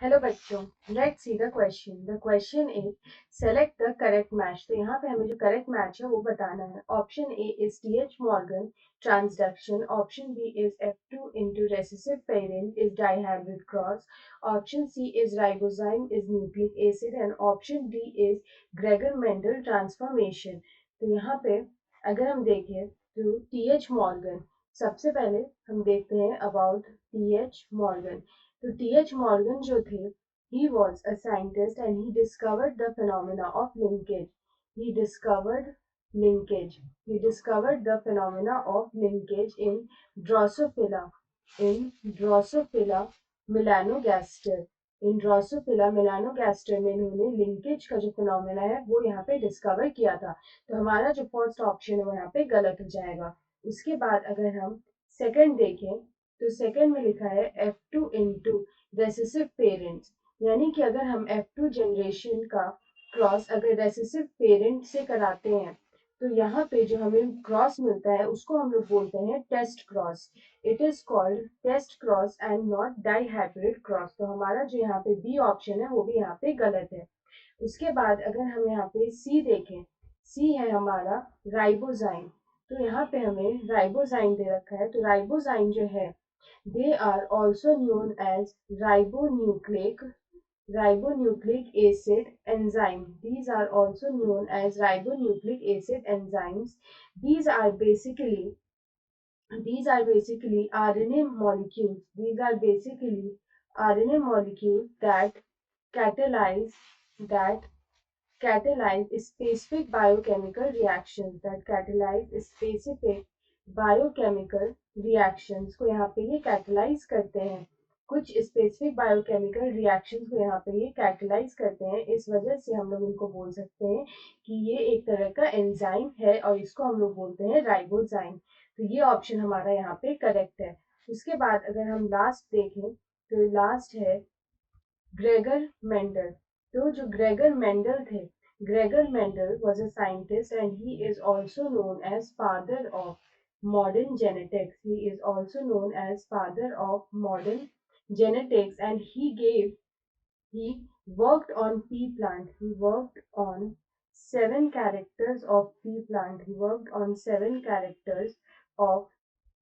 Hello बच्चों, let's see the question. The question is select the correct match. तो यहाँ पे हमें जो करेक्ट मैच है वो बताना है। Option A is TH Morgan transduction, option B is F2 into recessive parent is dihybrid cross, option C is ribozyme is nucleic acid and option D is Gregor Mendel transformation. तो यहाँ पे अगर हम देखें तो टीएच मॉर्गन, सबसे पहले हम देखते हैं अबाउट टीएच मॉर्गन। तो टी.एच. Morgan जो थे, he was a scientist and he discovered the phenomena of linkage. He discovered linkage. He discovered the phenomena of linkage in Drosophila, in Drosophila melanogaster. In Drosophila melanogaster में इन्होंने linkage का जो phenomena है वो यहाँ पे डिस्कवर किया था। तो हमारा जो फर्स्ट ऑप्शन है वो यहाँ पे गलत हो जाएगा। उसके बाद अगर हम सेकंड देखें तो सेकंड में लिखा है F2 into रेसेसिव पेरेंट्स, यानी कि अगर हम F2 जनरेशन का क्रॉस अगर रेसेसिव पेरेंट से कराते हैं तो यहाँ पे जो हमें क्रॉस मिलता है उसको हम लोग बोलते हैं test cross. It is called test cross and not dihybrid cross. तो हमारा जो यहाँ पे बी ऑप्शन है वो भी यहाँ पे गलत है। उसके बाद अगर हम यहाँ पे सी देखें, सी है हमारा राइबोजाइम। तो यहाँ पे हमें राइबोजाइम दे रखा है। तो राइबोजाइम जो है, they are also known as ribonucleic acid enzyme. These are also known as ribonucleic acid enzymes. These are basically these are basically RNA molecules. These are basically RNA molecules catalyze that catalyze specific biochemical reactions that catalyze specific biochemical reactions को यहाँ पे ये catalyze करते हैं। कुछ specific biochemical reactions को यहाँ पे ये catalyze करते हैं। इस वजह से हम लोग इनको बोल सकते हैं कि ये एक तरह का एंजाइम है और इसको हम लोग बोलते हैं राइबोजाइम। तो ये ऑप्शन हमारा यहाँ पे करेक्ट है। उसके बाद अगर हम लास्ट देखें तो लास्ट है ग्रेगर मेंडल। तो जो ग्रेगर मेंडल थे, Gregor Mendel was a scientist and he is also known as father of modern genetics. He is also known as father of modern genetics and he worked on pea plant. He worked on seven characters of pea plant. He worked on seven characters of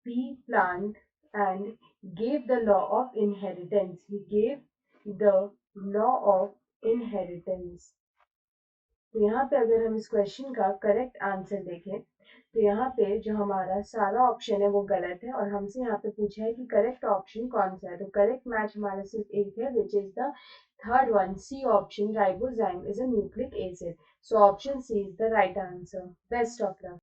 pea plant and gave the law of inheritance. He gave the law of inheritance. तो यहाँ पे अगर हम इस question का correct answer देखें तो यहाँ पे जो हमारा सारा ऑप्शन है वो गलत है और हमसे यहाँ पे पूछा है कि करेक्ट ऑप्शन कौन सा है। तो करेक्ट मैच हमारा सिर्फ एक है, which is the third one, C option, ribozyme is a nucleic acid. So option C is the right answer. Best of luck.